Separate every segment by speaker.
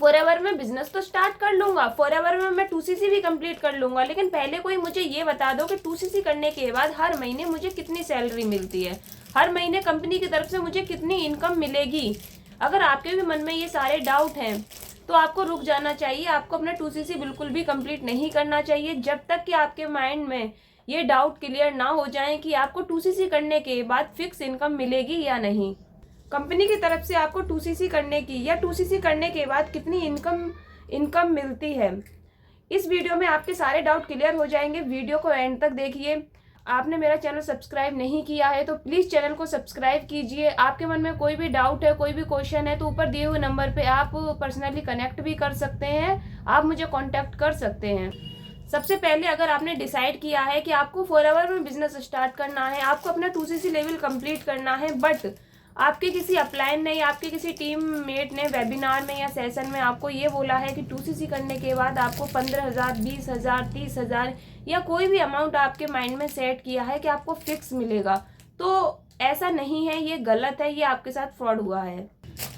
Speaker 1: Forever में business तो start कर लूंगा, फॉरएवर में मैं 2cc भी कंप्लीट कर लूंगा, लेकिन पहले कोई मुझे ये बता दो कि 2cc करने के बाद हर महीने मुझे कितनी सैलरी मिलती है, हर महीने कंपनी की तरफ से मुझे कितनी इनकम मिलेगी। अगर आपके भी मन में ये सारे डाउट हैं तो आपको रुक जाना चाहिए। आपको अपना 2cc बिल्कुल भी कंप्लीट नहीं करना चाहिए जब तक कि आपके माइंड में ये डाउट क्लियर ना हो जाए कि आपको 2cc करने के बाद फिक्स इनकम मिलेगी या नहीं, कंपनी की तरफ से आपको 2cc करने की या 2cc करने के बाद कितनी इनकम मिलती है। इस वीडियो में आपके सारे डाउट क्लियर हो जाएंगे। वीडियो को एंड तक देखिए। आपने मेरा चैनल सब्सक्राइब नहीं किया है तो प्लीज़ चैनल को सब्सक्राइब कीजिए। आपके मन में कोई भी डाउट है, कोई भी क्वेश्चन है तो ऊपर दिए हुए नंबर पे आप पर्सनली कनेक्ट भी कर सकते हैं, आप मुझे कॉन्टैक्ट कर सकते हैं। सबसे पहले अगर आपने डिसाइड किया है कि आपको फॉरएवर में बिजनेस स्टार्ट करना है, आपको अपना 2cc लेवल कंप्लीट करना है, बट आपके किसी अपलाइन ने या आपके किसी टीम मेट ने वेबिनार में या सेशन में आपको ये बोला है कि 2cc करने के बाद आपको 15,000, 20,000, 30,000 या कोई भी अमाउंट आपके माइंड में सेट किया है कि आपको फिक्स मिलेगा, तो ऐसा नहीं है, ये गलत है, ये आपके साथ फ्रॉड हुआ है।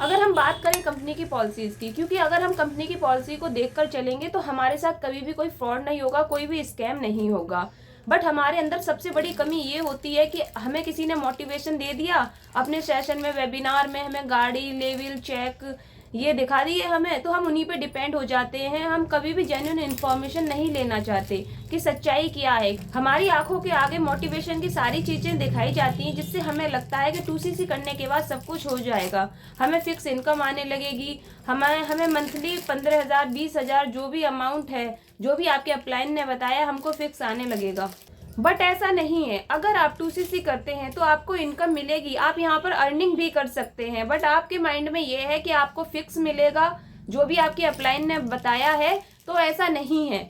Speaker 1: अगर हम बात करें कंपनी की पॉलिसीज़ की, क्योंकि अगर हम कंपनी की पॉलिसी को देखकर चलेंगे तो हमारे साथ कभी भी कोई फ्रॉड नहीं होगा, कोई भी स्कैम नहीं होगा। बट हमारे अंदर सबसे बड़ी कमी ये होती है कि हमें किसी ने मोटिवेशन दे दिया अपने सेशन में, वेबिनार में, हमें गाड़ी, लेवल, चेक ये दिखा दिए हमें, तो हम उन्हीं पे डिपेंड हो जाते हैं। हम कभी भी जेन्युइन इन्फॉर्मेशन नहीं लेना चाहते कि सच्चाई क्या है। हमारी आंखों के आगे मोटिवेशन की सारी चीज़ें दिखाई जाती हैं जिससे हमें लगता है कि 2cc करने के बाद सब कुछ हो जाएगा, हमें फिक्स इनकम आने लगेगी, हमें मंथली 15,000, 20,000 जो भी अमाउंट है, जो भी आपके अपलाइन ने बताया, हमको फिक्स आने लगेगा। बट ऐसा नहीं है। अगर आप 2cc करते हैं तो आपको इनकम मिलेगी, आप यहाँ पर अर्निंग भी कर सकते हैं, बट आपके माइंड में ये है कि आपको फिक्स मिलेगा जो भी आपके अपलाइन ने बताया है, तो ऐसा नहीं है।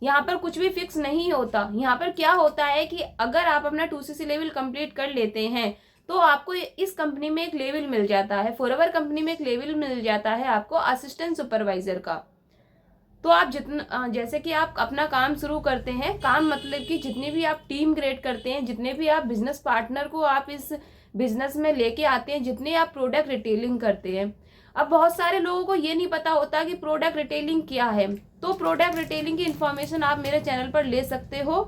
Speaker 1: यहाँ पर कुछ भी फिक्स नहीं होता। यहाँ पर क्या होता है कि अगर आप अपना 2cc लेवल कंप्लीट कर लेते हैं तो आपको इस कंपनी में एक लेवल मिल जाता है, फॉरएवर कंपनी में एक लेवल मिल जाता है आपको असिस्टेंट सुपरवाइजर का। तो आप जितना, जैसे कि आप अपना काम शुरू करते हैं, काम मतलब कि जितनी भी आप टीम क्रिएट करते हैं, जितने भी आप बिजनेस पार्टनर को आप इस बिजनेस में लेके आते हैं, जितने आप प्रोडक्ट रिटेलिंग करते हैं। अब बहुत सारे लोगों को ये नहीं पता होता कि प्रोडक्ट रिटेलिंग क्या है, तो प्रोडक्ट रिटेलिंग की इन्फॉर्मेशन आप मेरे चैनल पर ले सकते हो,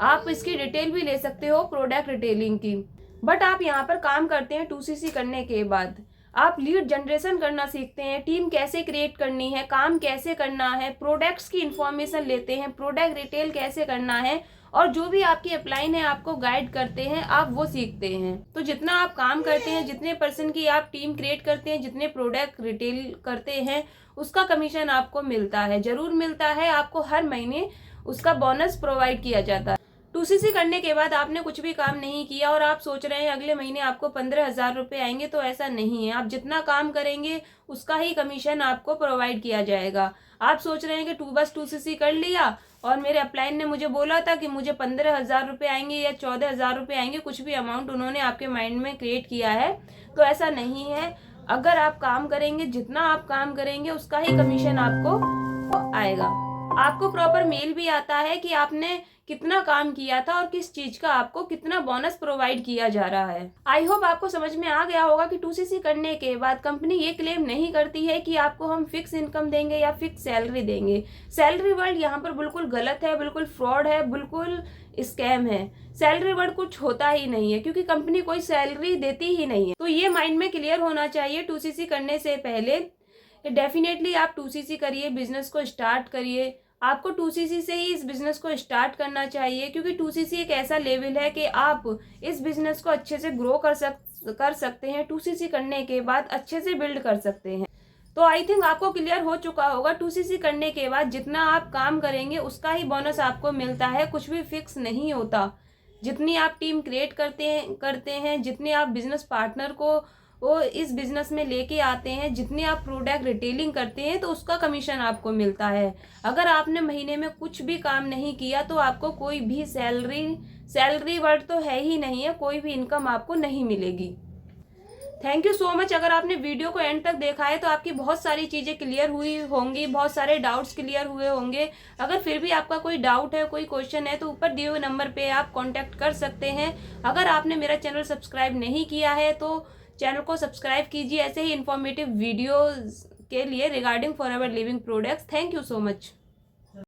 Speaker 1: आप इसकी डिटेल भी ले सकते हो प्रोडक्ट रिटेलिंग की। बट आप यहाँ पर काम करते हैं 2cc करने के बाद, आप लीड जनरेशन करना सीखते हैं, टीम कैसे क्रिएट करनी है, काम कैसे करना है, प्रोडक्ट्स की इंफॉर्मेशन लेते हैं, प्रोडक्ट रिटेल कैसे करना है, और जो भी आपकी अपलाइन है आपको गाइड करते हैं, आप वो सीखते हैं। तो जितना आप काम करते हैं, जितने पर्सन की आप टीम क्रिएट करते हैं, जितने प्रोडक्ट रिटेल करते हैं, उसका कमीशन आपको मिलता है, जरूर मिलता है। आपको हर महीने उसका बोनस प्रोवाइड किया जाता है। 2cc करने के बाद आपने कुछ भी काम नहीं किया और आप सोच रहे हैं अगले महीने आपको 15,000 रुपये आएंगे, तो ऐसा नहीं है। आप जितना काम करेंगे उसका ही कमीशन आपको प्रोवाइड किया जाएगा। आप सोच रहे हैं कि बस 2cc कर लिया और मेरे अपलाइन ने मुझे बोला था कि मुझे 15,000 रुपये आएंगे या 14,000 रुपये आएंगे, कुछ भी अमाउंट उन्होंने आपके माइंड में क्रिएट किया है, तो ऐसा नहीं है। अगर आप काम करेंगे, जितना आप काम करेंगे उसका ही कमीशन आपको आएगा। आपको प्रॉपर मेल भी आता है कि आपने कितना काम किया था और किस चीज का आपको कितना बोनस प्रोवाइड किया जा रहा है। आई होप आपको समझ में आ गया होगा कि 2cc करने के बाद कंपनी ये क्लेम नहीं करती है कि आपको हम फिक्स इनकम देंगे या फिक्स सैलरी देंगे। सैलरी वर्ड यहाँ पर बिल्कुल गलत है, बिल्कुल फ्रॉड है, बिल्कुल स्कैम है। सैलरी वर्ड कुछ होता ही नहीं है, क्योंकि कंपनी कोई सैलरी देती ही नहीं है। तो ये माइंड में क्लियर होना चाहिए 2cc करने से पहले। डेफिनेटली आप 2cc करिए, बिजनेस को स्टार्ट करिए। आपको 2cc से ही इस बिजनेस को स्टार्ट करना चाहिए, क्योंकि 2cc एक ऐसा लेवल है कि आप इस बिजनेस को अच्छे से ग्रो कर सकते हैं। 2cc करने के बाद अच्छे से बिल्ड कर सकते हैं। तो आई थिंक आपको क्लियर हो चुका होगा, 2cc करने के बाद जितना आप काम करेंगे उसका ही बोनस आपको मिलता है, कुछ भी फिक्स नहीं होता। जितनी आप टीम क्रिएट करते हैं, जितने आप बिजनेस पार्टनर को वो इस बिजनेस में लेके आते हैं, जितने आप प्रोडक्ट रिटेलिंग करते हैं, तो उसका कमीशन आपको मिलता है। अगर आपने महीने में कुछ भी काम नहीं किया तो आपको कोई भी सैलरी वर्ड तो है ही नहीं है, कोई भी इनकम आपको नहीं मिलेगी। Thank you so much. अगर आपने वीडियो को एंड तक देखा है तो आपकी बहुत सारी चीज़ें क्लियर हुई होंगी, बहुत सारे डाउट्स क्लियर हुए होंगे। अगर फिर भी आपका कोई डाउट है, कोई क्वेश्चन है, तो ऊपर दिए हुए नंबर पे आप कांटेक्ट कर सकते हैं। अगर आपने मेरा चैनल सब्सक्राइब नहीं किया है तो चैनल को सब्सक्राइब कीजिए ऐसे ही इन्फॉर्मेटिव वीडियोस के लिए regarding for ever living products. Thank you so much.